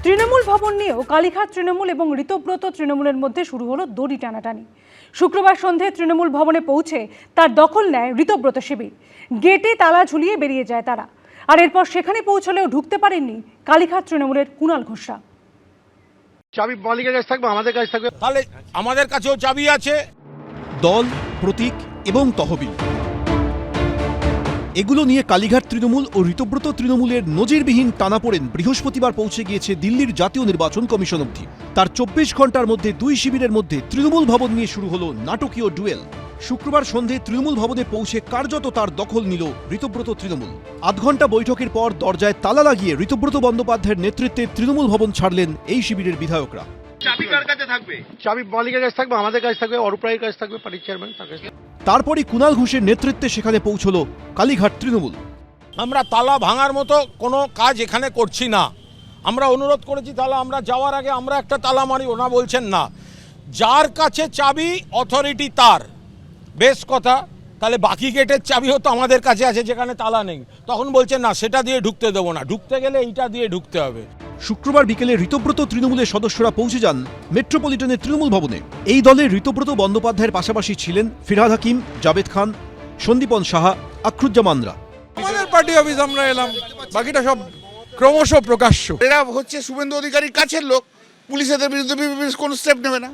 তৃণমূল ভবন নিয়েও কালীঘাট তৃণমূল এবং ঋতব্রত তৃণমূলের মধ্যে শুরু হলো দড়ি টানাটানি। শুক্রবার সন্ধ্যায় তৃণমূল ভবনে পৌঁছে তার দখল নেয় ঋতব্রত শিবির। গেটে তালা ঝুলিয়ে বেরিয়ে যায় তারা। আর এরপর সেখানে পৌঁছলেও ঢুকতে পারেননি কালীঘাট তৃণমূলের কুণাল ঘোষরা। চাবি মালিকের কাছে থাকবে, আমাদের কাছে থাকবে, তাহলে আমাদের কাছেও চাবি আছে। দল, প্রতীক এবং তহবিল এগুলো নিয়ে কালীঘাট তৃণমূল ও ঋতব্রত তৃণমূলের নজিরবিহীন টানাপোড়েন বৃহস্পতিবার পৌঁছে গিয়েছে দিল্লির জাতীয় নির্বাচন কমিশন অবধি। তার ২৪ ঘন্টার মধ্যে দুই শিবিরের মধ্যে তৃণমূল ভবন নিয়ে শুরু হলো নাটকীয় ডুয়েল। শুক্রবার সন্ধে তৃণমূল ভবনে পৌঁছে কার্যত তার দখল নিল ঋতব্রত তৃণমূল। আধ ঘন্টা বৈঠকের পর দরজায় তালা লাগিয়ে ঋতব্রত বন্দ্যোপাধ্যায়ের নেতৃত্বে তৃণমূল ভবন ছাড়লেন এই শিবিরের বিধায়করা। চাবি কার কাছে থাকবে? চাবি মালিকের কাছে থাকবে, আমাদের কাছে থাকবে, অরূপ রায়ের কাছে থাকবে, পার্টির চেয়ারম্যান তার কাছে। তারপরই কুণাল ঘোষের নেতৃত্বে সেখানে পৌঁছল কালীঘাট তৃণমূল। আমরা তালা ভাঙার মতো কোনো কাজ এখানে করছি না। আমরা অনুরোধ করেছি তালা আমরা যাওয়ার আগে আমরা একটা তালা মারি, ওনা বলছেন না। যার কাছে চাবি অথরিটি তার, বেশ কথা। তাহলে বাকি গেটের চাবিও তো আমাদের কাছে আছে যেখানে তালা নেই। তখন বলছেন না সেটা দিয়ে ঢুকতে দেবো না, ঢুকতে গেলে এইটা দিয়ে ঢুকতে হবে। শুক্রবার বিকেলে ঋতব্রত তৃণমূলের সদস্যরা পৌঁছে যান মেট্রোপলিটনের তৃণমূল ভবনে। এই দলে ঋতব্রত বন্দ্যোপাধ্যায়ের পাশাপাশি ছিলেন ফিরহাদ হাকিম, জাবেদ খান, সন্দীপন সাহা, আখরুজ্জামানরা। আমাদের পার্টি অফিস আমরা এলাম, বাকিটা সব ক্রমশ প্রকাশ্য। এরা হচ্ছে শুভেন্দু অধিকারীর কাছের লোক, পুলিশ এদের বিরুদ্ধে কোনো স্টেপ নেবে না।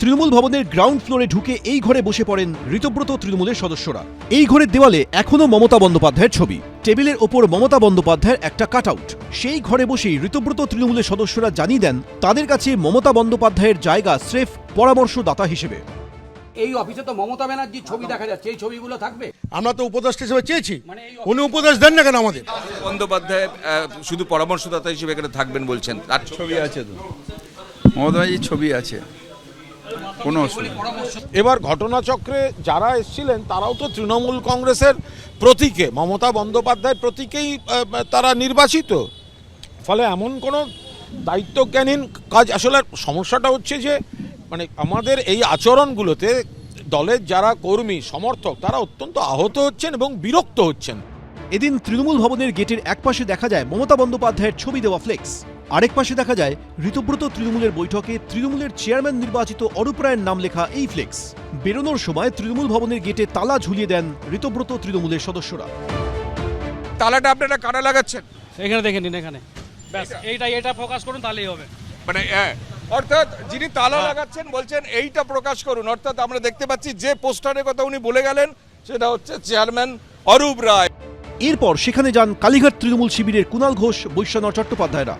তৃণমূল ভবনের গ্রাউন্ড ফ্লোরে ঢুকে এই ঘরে বসে পড়েন ঋতব্রত তৃণমূলের সদস্যরা। এই ঘরের দেওয়ালে এখনো মমতা বন্দ্যোপাধ্যায়ের ছবি, টেবিলের ওপর মমতা বন্দ্যোপাধ্যায়ের একটা কাটআউট। সেই ঘরে বসেই ঋতব্রত তৃণমূলের সদস্যরা জানিয়ে দেন তাদের কাছে মমতা বন্দ্যোপাধ্যায়ের জায়গা স্রেফ পরামর্শদাতা হিসেবে। এই অফিসে তো মমতা ব্যানার্জির ছবি দেখা যাচ্ছে, এই ছবিগুলো থাকবে। আমরা তো উপদেষ্টা হিসেবে চেয়েছি, উনি উপদেশ দেন না কেন আমাদের? বন্দ্যোপাধ্যায় শুধু পরামর্শদাতা হিসেবে এখানে থাকবেন বলছেন, তার ছবি আছে তো, মমতা ব্যানার্জির ছবি আছে, কোনো অসুবিধা। এবার ঘটনাচক্রে যারা এসেছিলেন তারাও তো তৃণমূল কংগ্রেসের প্রতীকে, মমতা বন্দ্যোপাধ্যায়ের প্রতীকেই তারা নির্বাচিত। ফলে এমন কোনো দায়িত্বজ্ঞানহীন কাজ। আসলে সমস্যাটা হচ্ছে যে মানে আমাদের এই আচরণগুলোতে দলের যারা কর্মী সমর্থক তারা অত্যন্ত আহত হচ্ছেন এবং বিরক্ত হচ্ছেন। এদিন তৃণমূল ভবনের গেটের এক পাশে দেখা যায় মমতা বন্দ্যোপাধ্যায়ের ছবি দেওয়া ফ্লেক্স, আরেক পাশে দেখা যায় ঋতব্রত তৃণমূলের বৈঠকে তৃণমূলের চেয়ারম্যান নির্বাচিত অরূপ রায়ের নাম লেখা এই ফ্লেক্স। বেরোনোর সময় তৃণমূল ভবনের গেটে তালা ঝুলিয়ে দেন ঋতব্রত তৃণমূলের সদস্যরা। তালাটা আপনারা কারা লাগাচ্ছেন? এখানে দেখে নিন, এখানে ব্যাস এইটা ফোকাস করুন, তাহলেই হবে। মানে অর্থাৎ যিনি তালা লাগাচ্ছেন বলছেন এইটা প্রকাশ করুন। অর্থাৎ আমরা দেখতে পাচ্ছি যে পোস্টারের কথা উনি বলে গেলেন সেটা হচ্ছে চেয়ারম্যান অরূপ রায়। এরপর সেখানে যান কালীঘাট তৃণমূল শিবিরের কুণাল ঘোষ, বৈশ্বনাথ চট্টোপাধ্যায়রা।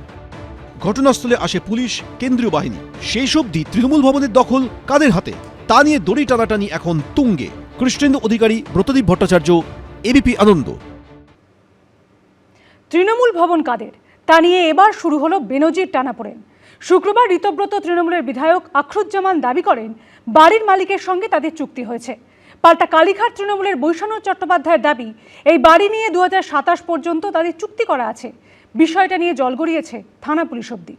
ঘটনাস্থলে আসে পুলিশ, কেন্দ্রীয় বাহিনী। শেষ অবধি তৃণমূল ভবনের দখল কাদের হাতে তা নিয়ে দড়ি টানাটানি এখন তুঙ্গে। কৃষ্ণেন্দু অধিকারী, ব্রতদীপ ভট্টাচার্য, এবিপি আনন্দ। তৃণমূল ভবন কাদের তা নিয়ে এবার শুরু হলো বেনজির টানাপোড়েন। শুক্রবার ঋতব্রত তৃণমূলের বিধায়ক আখরুজ্জামান দাবি করেন বাড়ির মালিকের সঙ্গে তাদের চুক্তি হয়েছে। পাল্টা কালীঘাট তৃণমূলের বৈশ্বনাথ চট্টোপাধ্যায়ের দাবি এই বাড়ি নিয়ে 2027 পর্যন্ত তাদের চুক্তি করা আছে। বিষয়টা নিয়ে জল গড়িয়েছে থানা পুলিশ অবধি।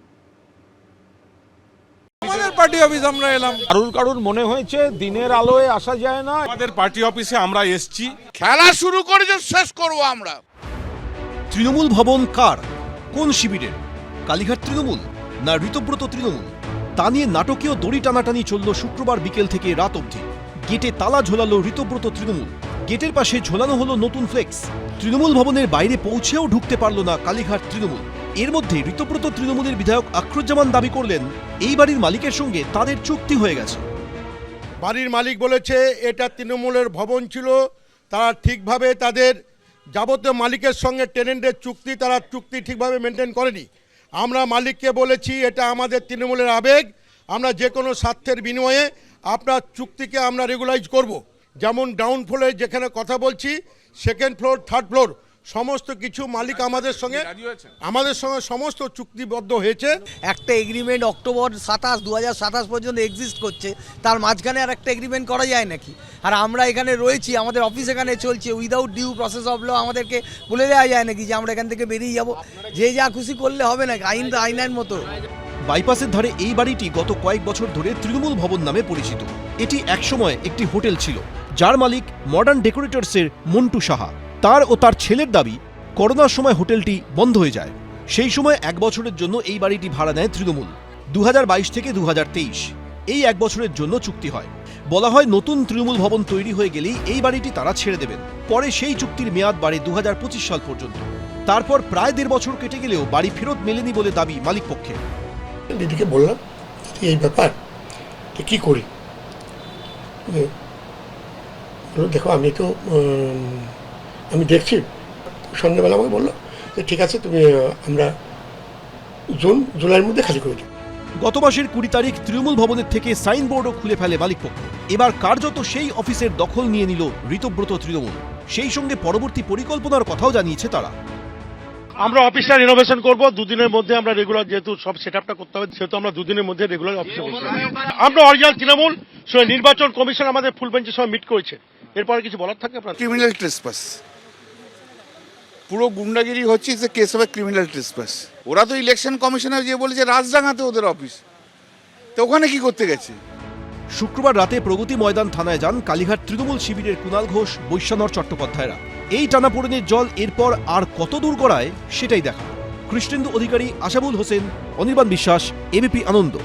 আমাদের পার্টি অফিস আমরা এলাম, কারুর মনে হয়েছে দিনের আলোয় আসা যায় না। আমাদের পার্টি অফিসে আমরা এসছি, খেলা শুরু করেছে, শেষ করবো আমরা। তৃণমূল ভবন কার, কোন শিবিরের? কালীঘাট তৃণমূল না ঋতব্রত তৃণমূল? তা নিয়ে নাটকীয় দড়ি টানাটানি চলল শুক্রবার বিকেল থেকে রাত অবধি। গেটে তালা ঝোলালো ঋতব্রত তৃণমূল, গেটের পাশে ঝোলানো হলো নতুন ফ্লেক্স। তৃণমূল ভবনের বাইরে পৌঁছেও ঢুকতে পারল না কালীঘাট তৃণমূল। এর মধ্যে ঋতব্রত তৃণমূলের বিধায়ক আখরুজ্জামান দাবি করলেন এই বাড়ির মালিকের সঙ্গে তাদের চুক্তি হয়ে গেছে। বাড়ির মালিক বলেছে এটা তৃণমূলের ভবন ছিল, তারা ঠিকভাবে তাদের যাবতীয় মালিকের সঙ্গে টেনেন্টের চুক্তি, তারা চুক্তি ঠিকভাবে মেনটেন করেনি। আমরা মালিককে বলেছি এটা আমাদের তৃণমূলের আবেগ, আমরা যে কোনো স্বার্থের বিনিময়ে আপনার চুক্তিকে আমরা রেগুলাইজ করব। যেমন গ্রাউন্ড ফ্লোরে যেখানে কথা বলছি, সেকেন্ড ফ্লোর, থার্ড ফ্লোর সমস্ত কিছু মালিক আমাদের সঙ্গে সমস্ত চুক্তিবদ্ধ হয়েছে। একটা এগ্রিমেন্ট অক্টোবর 2027 পর্যন্ত এক্সিস্ট করছে, তার মাঝখানে আর একটা এগ্রিমেন্ট করা যায় নাকি? আর আমরা এখানে রয়েছি, আমাদের অফিস এখানে চলছে, without due process of law আমাদেরকে বলে দেওয়া যায় নাকি যে আমরা এখান থেকে বেরিয়ে যাব? যে যা খুশি করলে হবে নাকি? আইন তো আইনের মতো। বাইপাসের ধারে এই বাড়িটি গত কয়েক বছর ধরে তৃণমূল ভবন নামে পরিচিত। এটি একসময় একটি হোটেল ছিল, যার মালিক মডার্ন ডেকোরেটরসের মন্টু সাহা। তার ও তার ছেলের দাবি করোনার সময় হোটেলটি বন্ধ হয়ে যায়। সেই সময় 1 বছরের জন্য এই বাড়িটি ভাড়া নেয় তৃণমূল। 2022 থেকে 2023 এই 1 বছরের জন্য চুক্তি হয়। বলা হয় নতুন তৃণমূল ভবন তৈরি হয়ে গেলেই এই বাড়িটি তারা ছেড়ে দেবেন। পরে সেই চুক্তির মেয়াদ বাড়ে 2025 সাল পর্যন্ত। তারপর প্রায় 1.5 বছর কেটে গেলেও বাড়ি ফেরত মেলেনি বলে দাবি মালিক পক্ষের। দিদিকে বললাম এই ব্যাপার তো কী করি, দেখো আমি দেখছি। সন্ধ্যাবেলা আমাকে বললো যে ঠিক আছে তুমি আমরা জুলাইয়ের মধ্যে খালি করে দিই। গত মাসের 20 তারিখ তৃণমূল ভবনের থেকে সাইনবোর্ডও খুলে ফেলে মালিক পক্ষ। এবার কার্যত সেই অফিসের দখল নিয়ে নিল ঋতব্রত তৃণমূল। সেই সঙ্গে পরবর্তী পরিকল্পনার কথাও জানিয়েছে তারা। আমরা অফিসটা রিনোভেশন করব, 2 দিনের মধ্যে আমরা রেগুলার, যেহেতু সব সেটআপটা করতে হবে সেহেতু আমরা 2 দিনের মধ্যে রেগুলার অফিসে বসবো। আমরা অরিজিনাল তৃণমূল নির্বাচন কমিশন আমাদের ফুল বেঞ্চের সঙ্গে মিট করেছে। এরপরে কিছু বলার থাকে আপনার? ক্রিমিনাল ট্রেসপাস, পুরো গুন্ডাগিরি হচ্ছে, is a case of criminal trespass. ওরা তো ইলেকশন কমিশনার যে বলেছে রাজডাঙ্গাতে ওদের অফিস, তো ওখানে কি করতে গেছে? শুক্রবার রাতে প্রগতি ময়দান থানায় যান কালীঘাট তৃণমূল শিবিরের কুণাল ঘোষ, বৈশ্যানর চট্টোপাধ্যায়রা। এই টানাপোড়েনের জল এরপর আর কত দূর গড়ায় সেটাই দেখা। কৃষ্ণেন্দু অধিকারী, আশাবুল হোসেন, অনির্বাণ বিশ্বাস, এবিপি আনন্দ।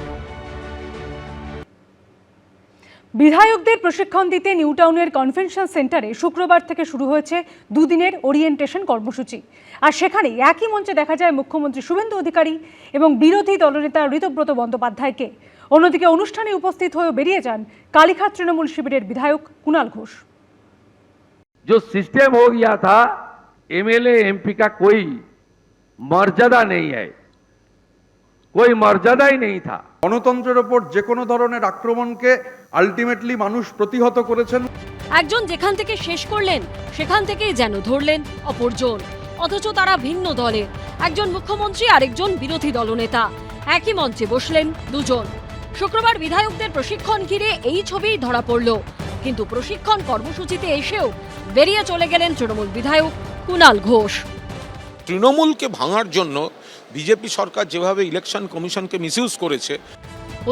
বিধায়কদের প্রশিক্ষণ দিতে নিউটাউনের কনভেনশন সেন্টারে শুক্রবার থেকে শুরু হয়েছে 2 দিনের ওরিয়েন্টেশন কর্মসূচি। আর সেখানে একই মঞ্চে দেখা যায় মুখ্যমন্ত্রী শুভেন্দু অধিকারী এবং বিরোধী দলনেতা ঋতব্রত বন্দ্যোপাধ্যায়কে। অন্যদিকে অনুষ্ঠানে উপস্থিত হয়ে বেরিয়ে যান কালীঘাট তৃণমূল শিবিরের বিধায়ক কুণাল ঘোষ। जो सिस्टम हो गया था, एमएलए एमपी का कोई मर्यादा नहीं है, कोई मर्यादा ही नहीं था। গণতন্ত্রের ওপর যে কোনো ধরনের আক্রমণকে আলটিমেটলি মানুষ প্রতিহত করেছেন। একজন যেখান থেকে শেষ করলেন সেখান থেকেই যেন ধরলেন অপরজন, অথচ তারা ভিন্ন দলের। একজন মুখ্যমন্ত্রী আরেকজন বিরোধী দলনেতা, একই মঞ্চে বসলেন দুজন। শুক্রবার বিধায়কদের প্রশিক্ষণ ঘিরে এই ছবিই ধরা পড়ল। কিন্তু প্রশিক্ষণ কর্মসূচিতে এসেও বেরিয়ে চলে গেলেন তৃণমূল বিধায়ক কুণাল ঘোষ। তৃণমূলকে ভাঙার জন্য বিজেপি সরকার যেভাবে ইলেকশন কমিশনকে মিসইউজ করেছে।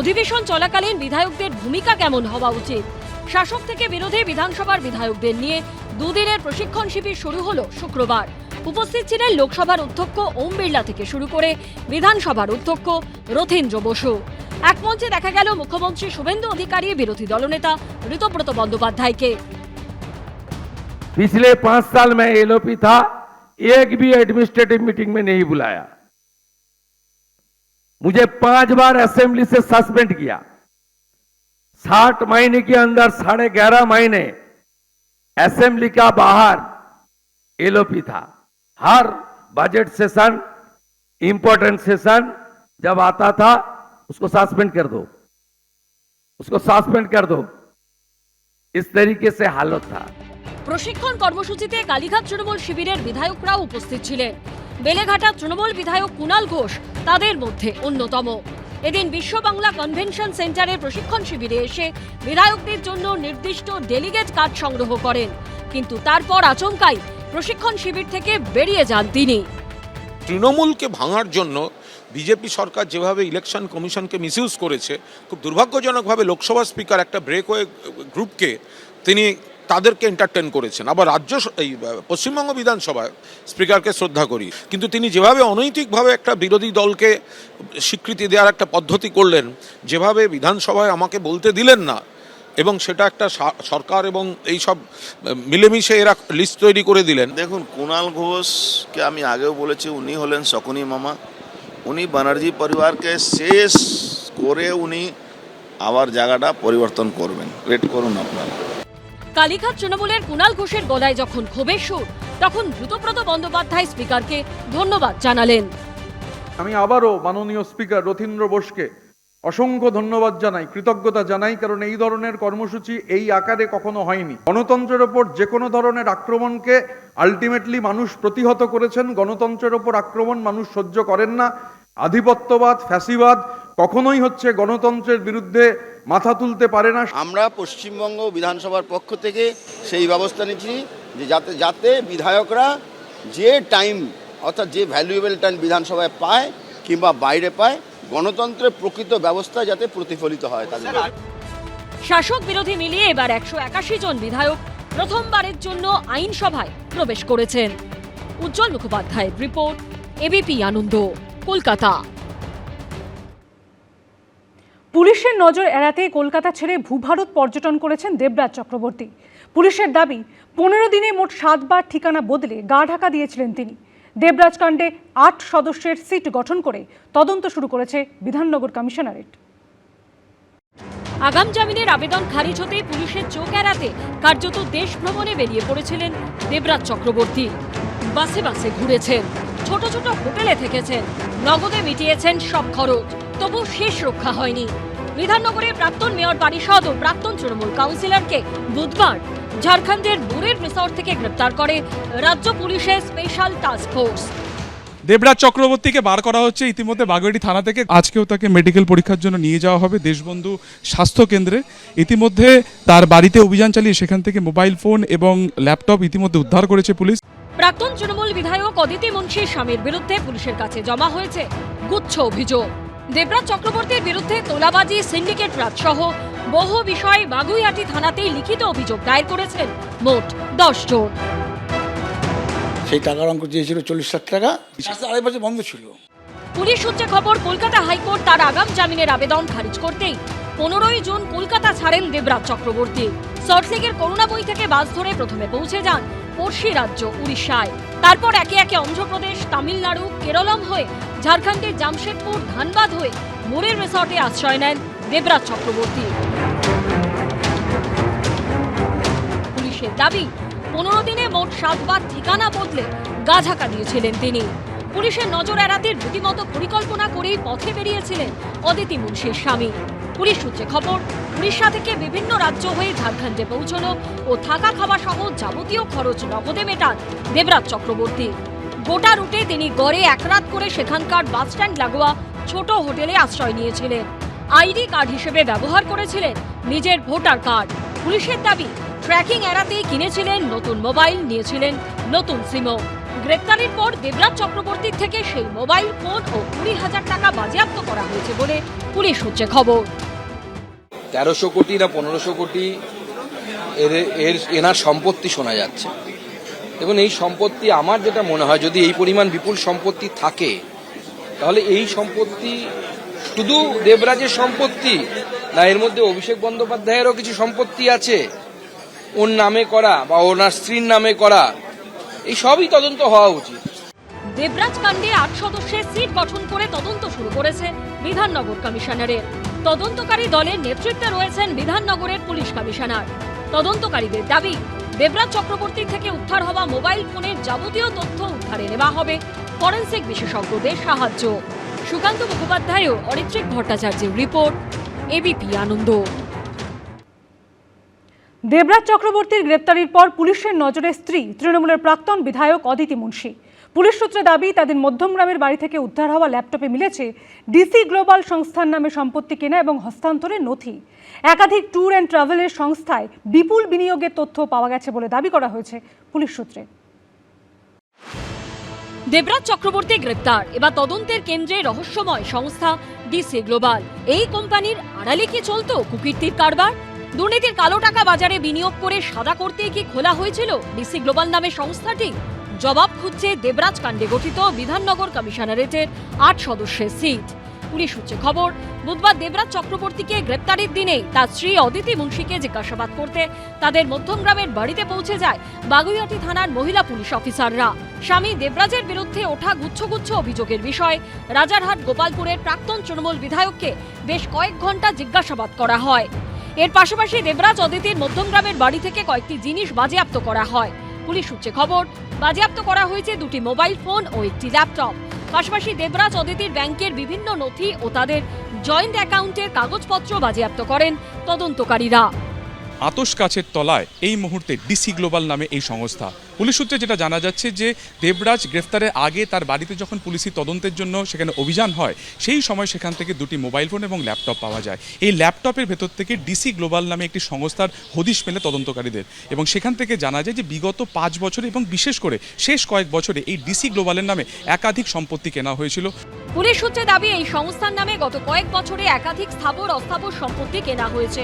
অধিবেশন চলাকালীন বিধায়কদের ভূমিকা কেমন হওয়া উচিত, শাসক থেকে বিরোধী বিধানসভার বিধায়কদের নিয়ে 2 দিনের প্রশিক্ষণ শিবির শুরু হলো শুক্রবার। উপস্থিত ছিলেন লোকসভার অধ্যক্ষ ওম বিড়লা থেকে শুরু করে বিধানসভার অধ্যক্ষ রথীন্দ্র বসু। এক মঞ্চে দেখা গেল মুখ্যমন্ত্রী শুভেন্দু অধিকারী, বিরোধী দলনেতা ঋতব্রত বন্দ্যোপাধ্যায়কে। पिछले 5 साल में एलओपी था, एक भी एडमिनिस्ट्रेटिव मीटिंग में नहीं बुलाया। मुझे 5 बार असेंबली से सस्पेंड किया। 60 महीने के अंदर 11.5 महीने असेंबली का बाहर एलओपी था। हर बजट सेशन, इंपॉर्टेंट सेशन जब आता था उसको सस्पेंड कर दो, उसको सस्पेंड कर दो, इस तरीके से हालत था। প্রশিক্ষণ কর্মসূচিতে কালীঘাট তৃণমূল শিবিরের বিধায়করাও উপস্থিত ছিলেন। বেলেঘাটা তৃণমূল বিধায়ক কুণাল ঘোষ তাদের মধ্যে অন্যতম। এদিন বিশ্ব বাংলা কনভেনশন সেন্টারের প্রশিক্ষণ শিবিরে এসে বিধায়কদের জন্য নির্দিষ্ট ডেলিগেট কার্ড সংগ্রহ করেন, কিন্তু তারপর আচমকাই প্রশিক্ষণ শিবির থেকে বেরিয়ে যান তিনি। তৃণমূলকে ভাঙার জন্য বিজেপি সরকার যেভাবে ইলেকশন কমিশনকে মিসইউজ করেছে, খুব দুর্ভাগ্যজনকভাবে লোকসভা স্পিকার একটা ব্রেকওয়ে গ্রুপকে তিনি তাদেরকে এন্টারটেন করেছেন। আবার এই পশ্চিমবঙ্গ বিধানসভায় স্পিকারকে শ্রদ্ধা করি, কিন্তু তিনি যেভাবে অনৈতিকভাবে একটা বিরোধী দলকে স্বীকৃতি দেওয়ার একটা পদ্ধতি করলেন, যেভাবে বিধানসভায় আমাকে বলতে দিলেন না, এবং সেটা একটা সরকার এবং এই সব মিলেমিশে এরা লিস্ট তৈরি করে দিলেন। দেখুন, কুণাল ঘোষকে আমি আগেও বলেছি, উনি হলেন শকুনি মামা। উনি ব্যানার্জি পরিবারকে শেষ করে উনি আবার জায়গাটা পরিবর্তন করবেন। ওয়েট করুন আপনারা। কালীঘাট তৃণমূলের কুণাল ঘোষের গলায় যখন ক্ষোভের সুর, তখন ঋতব্রত বন্দ্যোপাধ্যায় স্পিকারকে ধন্যবাদ জানালেন। আমি আবারও মাননীয় স্পিকার রথীন্দ্র বোসকে অসংখ্য ধন্যবাদ জানাই, কৃতজ্ঞতা জানাই, কারণ এই ধরনের কর্মসূচি এই আকারে কখনো হয়নি। গণতন্ত্রের ওপর যে কোনো ধরনের আক্রমণকে আলটিমেটলি মানুষ প্রতিহত করেছেন। গণতন্ত্রের ওপর আক্রমণ মানুষ সহ্য করেন না। আধিপত্যবাদ, ফ্যাসিবাদ কখনোই হচ্ছে গণতন্ত্রের বিরুদ্ধে মাথা তুলতে পারে না। আমরা পশ্চিমবঙ্গ বিধানসভার পক্ষ থেকে সেই ব্যবস্থা নিচ্ছি যে যাতে বিধায়করা যে টাইম, অর্থাৎ যে ভ্যালুয়েবল টাইম বিধানসভায় পায় কিংবা বাইরে পায়, গণতন্ত্রের প্রকৃত ব্যবস্থা যাতে প্রতিফলিত হয় তাদের। শাসক বিরোধী মিলিয়ে এবার 181 জন বিধায়ক প্রথমবারের জন্য আইনসভায় প্রবেশ করেছেন। উজ্জ্বল মুখোপাধ্যায়ের রিপোর্ট, এবিপি আনন্দ, কলকাতা। পুলিশের নজর এড়াতে কলকাতা ছেড়ে ভূভারত পর্যটন করেছেন দেবরাজ চক্রবর্তী। পুলিশের দাবি 15 দিনে মোট 7 বার ঠিকানা বদলে গা ঢাকা দিয়েছিলেন তিনি। দেবরাজ কাণ্ডে 8 সদস্যের সিট গঠন করে তদন্ত শুরু করেছে বিধাননগর কমিশনারেট। আগাম জামিনের আবেদন খারিজ হতে পুলিশের চোখ এড়াতে কার্যত দেশ ভ্রমণে বেরিয়ে পড়েছিলেন দেবরাজ চক্রবর্তী। বাসে বাসে ঘুরেছেন, ছোট ছোট হোটেলে থেকেছেন, নগদে মিটিয়েছেন সব খরচ, তবু শেষ রক্ষা হয়নি। বিধাননগরের প্রাক্তন মেয়র পারিষদ ও প্রাক্তন তৃণমূল কাউন্সিলরকে বুধবার ঝাড়খণ্ডের বুরের রিসর্ট থেকে গ্রেপ্তার করে রাজ্য পুলিশের স্পেশাল টাস্ক ফোর্স। দেবরাজ চক্রবর্তীকে বার করা হচ্ছে ইতিমধ্যে বাগুইআটি থানা থেকে। আজকেও তাকে মেডিকেল পরীক্ষার জন্য নিয়ে যাওয়া হবে দেশবন্ধু স্বাস্থ্য কেন্দ্রে। ইতিমধ্যে তার বাড়িতে অভিযান চালিয়ে সেখান থেকে মোবাইল ফোন এবং ল্যাপটপ ইতিমধ্যে উদ্ধার করেছে পুলিশ। প্রাক্তন তৃণমূল বিধায়ক অদিতি মুন্সির স্বামীর বিরুদ্ধে পুলিশের কাছে জমা হয়েছে গুচ্ছ অভিযোগ। দেবরাজ চক্রবর্তীর বিরুদ্ধে তোলাবাজি, সিন্ডিকেট রাজ সহ বহু বিষয়ে বাগুইআটি থানাতেই লিখিত অভিযোগ দায়ের করেছেন মোট 10 জন। সেই টাকার অঙ্ক দিয়েছিল 40 লাখ টাকা, 2.5 বছর বন্ধ ছিল। পুলিশ সূত্রে খবর, কলকাতা হাইকোর্ট তার আগাম জামিনের আবেদন খারিজ করতেই 15ই জুন কলকাতা ছাড়েন দেবরাজ চক্রবর্তী। সল্টলেকের করুণাবই থেকে বাস ধরে প্রথমে পৌঁছে যান পড়শি রাজ্য উড়িষ্যায়, তারপর একে একে অন্ধ্রপ্রদেশ, তামিলনাড়ু, কেরলম হয়ে ঝাড়খণ্ডের জামশেদপুর, ধানবাদ হয়ে মুরের রিসর্টে আশ্রয় নেন দেবরাজ চক্রবর্তী। পুলিশের দাবি 15 দিনে মোট 7 বার ঠিকানা বদলে গা ঢাকা দিয়েছিলেন তিনি। পুলিশের নজর এড়াতে রীতিমতো পরিকল্পনা করেই পথে বেরিয়েছিলেন অদিতি মুন্সির স্বামী। পুলিশ সূত্রে খবর, উড়িষ্যা থেকে বিভিন্ন রাজ্য হয়ে ঝাড়খণ্ডে পৌঁছানো ও থাকা খাওয়া সহ যাবতীয় খরচ নগদে মেটান দেবরাজ চক্রবর্তী। গোটা রুটে তিনি গড়ে 1 রাত করে সেখানকার বাসস্ট্যান্ড লাগোয়া ছোট হোটেলে আশ্রয় নিয়েছিলেন। আইডি কার্ড হিসেবে ব্যবহার করেছিলেন নিজের ভোটার কার্ড। পুলিশের দাবি, ট্র্যাকিং এড়াতেই কিনেছিলেন নতুন মোবাইল, নিয়েছিলেন নতুন সিমও। গ্রেপ্তারের পর দেবরাজ চক্রবর্তীর থেকে সেই মোবাইল ফোন ও 20,000 টাকা বাজেয়াপ্ত করা হয়েছে বলে পুলিশ সূত্রে খবর। 1300 কোটি না 1500 কোটি এনার সম্পত্তি শোনা যাচ্ছে। এবং এই সম্পত্তি, আমার যেটা মনে হয়, যদি এই পরিমাণ বিপুল সম্পত্তি থাকে তাহলে এই সম্পত্তি শুধু দেবরাজের সম্পত্তি না, এর মধ্যে অভিষেক বন্দ্যোপাধ্যায়েরও কিছু সম্পত্তি আছে ওর নামে করা বা ওনার স্ত্রীর নামে করা, এই সবই তদন্ত হওয়া উচিত। দেবরাজ কাণ্ডে 8 সদস্যের সিট গঠন করে তদন্ত শুরু করেছে বিধাননগর কমিশনারের। তদন্তকারী দলের নেতৃত্বে রয়েছেন বিধাননগরের পুলিশ কমিশনার। তদন্তকারীদের দাবি, দেবরাজ চক্রবর্তী থেকে উদ্ধার হওয়া মোবাইল ফোনের যাবতীয় তথ্য উদ্ধারে নেওয়া হবে ফরেনসিক বিশেষজ্ঞদের সাহায্য। সুকান্ত মুখোপাধ্যায় ও অরিত্রিক ভট্টাচার্যের রিপোর্ট, এবিপি আনন্দ। দেবরাজ চক্রবর্তীর গ্রেপ্তারির পর পুলিশের নজরে স্ত্রী তৃণমূলের প্রাক্তন বিধায়ক অদিতি মুন্সি। পুলিশ সূত্রে দাবি, তাদের মধ্যমগ্রামের বাড়ি থেকে উদ্ধার হওয়া ল্যাপটপে মিলেছে ডিসি গ্লোবাল সংস্থার নামে সম্পত্তি কেনা এবং হস্তান্তরের নথি। একাধিক ট্যুর অ্যান্ড ট্রাভেলের সংস্থায় বিপুল বিনিয়োগের তথ্য পাওয়া গেছে বলে দাবি করা হয়েছে পুলিশ সূত্রে। দেবরাজ চক্রবর্তী গ্রেপ্তার, এবার তদন্তের কেন্দ্রে রহস্যময় সংস্থা ডিসি গ্লোবাল। এই কোম্পানির আড়ালে কি চলতো কুকীর্তির কারবার? দুর্নীতির কালো টাকা বাজারে বিনিয়োগ করে সাদা করতেই কি খোলা হয়েছিল ডিসি গ্লোবাল নামে সংস্থাটি? জবাব খুঁজছে দেবরাজ কাণ্ডে গঠিত বিধাননগর কমিশনারেটের 8 সদস্যের সিট। পুলিশ সূত্রে খবর, বুধবার দেবরাজ চক্রবর্তীকে গ্রেপ্তারের দিনেই তার স্ত্রী অদিতি মুন্সিকে জিজ্ঞাসাবাদ করতে তাদের মধ্যমগ্রামের বাড়িতে পৌঁছে যায় বাগুইআটি থানার মহিলা পুলিশ অফিসাররা। স্বামী দেবরাজের বিরুদ্ধে ওঠা গুচ্ছ গুচ্ছ অভিযোগের বিষয়ে রাজারহাট গোপালপুরের প্রাক্তন তৃণমূল বিধায়ককে বেশ কয়েক ঘন্টা জিজ্ঞাসাবাদ করা হয়। এর পাশাপাশি দেবরাজ অদিতির মধ্যমগ্রামের বাড়ি থেকে কয়েকটি জিনিস বাজেয়াপ্ত করা হয়। পুলিশ সূত্রে খবর, বাজেয়াপ্ত করা হয়েছে 2টি মোবাইল ফোন ও একটি ল্যাপটপ। পাশাপাশি দেবরাজ অদিতির ব্যাংকের বিভিন্ন নথি ও তাদের জয়েন্ট অ্যাকাউন্টের কাগজপত্র বাজেয়াপ্ত করেন তদন্তকারীরা। আতশ কাছের তলায় এই মুহূর্তে ডিসি গ্লোবাল নামে এই সংস্থা। পুলিশ সূত্রে যেটা জানা যাচ্ছে যে দেবরাজ গ্রেফতারের আগে তার বাড়িতে যখন পুলিশি তদন্তের জন্য সেখানে অভিযান হয়, সেই সময় সেখান থেকে 2টি মোবাইল ফোন এবং ল্যাপটপ পাওয়া যায়। এই ল্যাপটপের ভেতর থেকে ডিসি গ্লোবাল নামে একটি সংস্থার হদিশ মেলে তদন্তকারীদের, এবং সেখান থেকে জানা যায় যে বিগত 5 বছরে এবং বিশেষ করে শেষ কয়েক বছরে এই ডিসি গ্লোবালের নামে একাধিক সম্পত্তি কেনা হয়েছিল। পুলিশ সূত্রে দাবি, এই সংস্থার নামে গত কয়েক বছরে একাধিক স্থাবর অস্থাবর সম্পত্তি কেনা হয়েছে,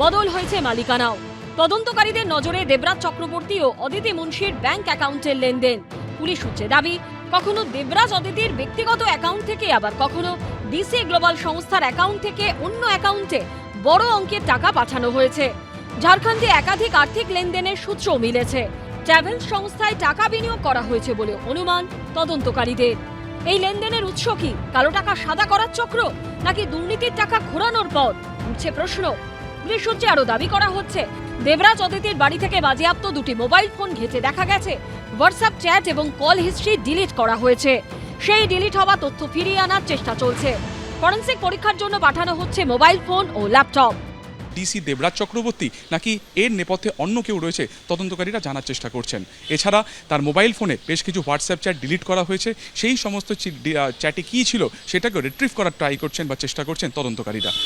বদল হয়েছে মালিকানাও। তদন্তকারীদের নজরে দেবরাজ চক্রবর্তী ও অদিতি মুন্সির ব্যাংক অ্যাকাউন্টের লেনদেন। পুলিশ সূত্রে দাবি, কখনো দেবরাজ অদিতির ব্যক্তিগত অ্যাকাউন্ট থেকে, আবার কখনো ডিসি গ্লোবাল সংস্থার অ্যাকাউন্ট থেকে অন্য অ্যাকাউন্টে বড় অঙ্কের টাকা পাঠানো হয়েছে। ঝাড়খণ্ডে একাধিক আর্থিক লেনদেনের সূত্র মিলেছে। ট্রাভেলস সংস্থায় টাকা বিনিয়োগ করা হয়েছে বলে অনুমান তদন্তকারীদের। এই লেনদেনের উৎস কি? কালো টাকা সাদা করার চক্র, নাকি দুর্নীতির টাকা ঘোরানোর পথ? উঠছে প্রশ্ন। পুলিশ সূত্রে আরো দাবি করা হচ্ছে, দেবরাজ অদিতির বাড়ি থেকে বাজেয়াপ্ত দুটি মোবাইল ফোন ঘেঁটে দেখা গেছে হোয়াটসঅ্যাপ চ্যাট এবং কল হিস্ট্রি ডিলিট করা হয়েছে। সেই ডিলিট হওয়া তথ্য ফিরিয়ে আনার চেষ্টা চলছে। ফরেনসিক পরীক্ষার জন্য পাঠানো হচ্ছে মোবাইল ফোন ও ল্যাপটপ। ডিসি দেবরাজ চক্রবর্তী নাকি এর নেপথ্যে অন্য কেউ রয়েছে, তদন্তকারীরা জানার চেষ্টা করছেন। এছাড়া তার মোবাইল ফোনে বেশ কিছু হোয়াটসঅ্যাপ চ্যাট ডিলিট করা হয়েছে, সেই সমস্ত চ্যাটে কী ছিল সেটাকে রিট্রিভ করার ট্রাই করছেন বা চেষ্টা করছেন তদন্তকারীরা।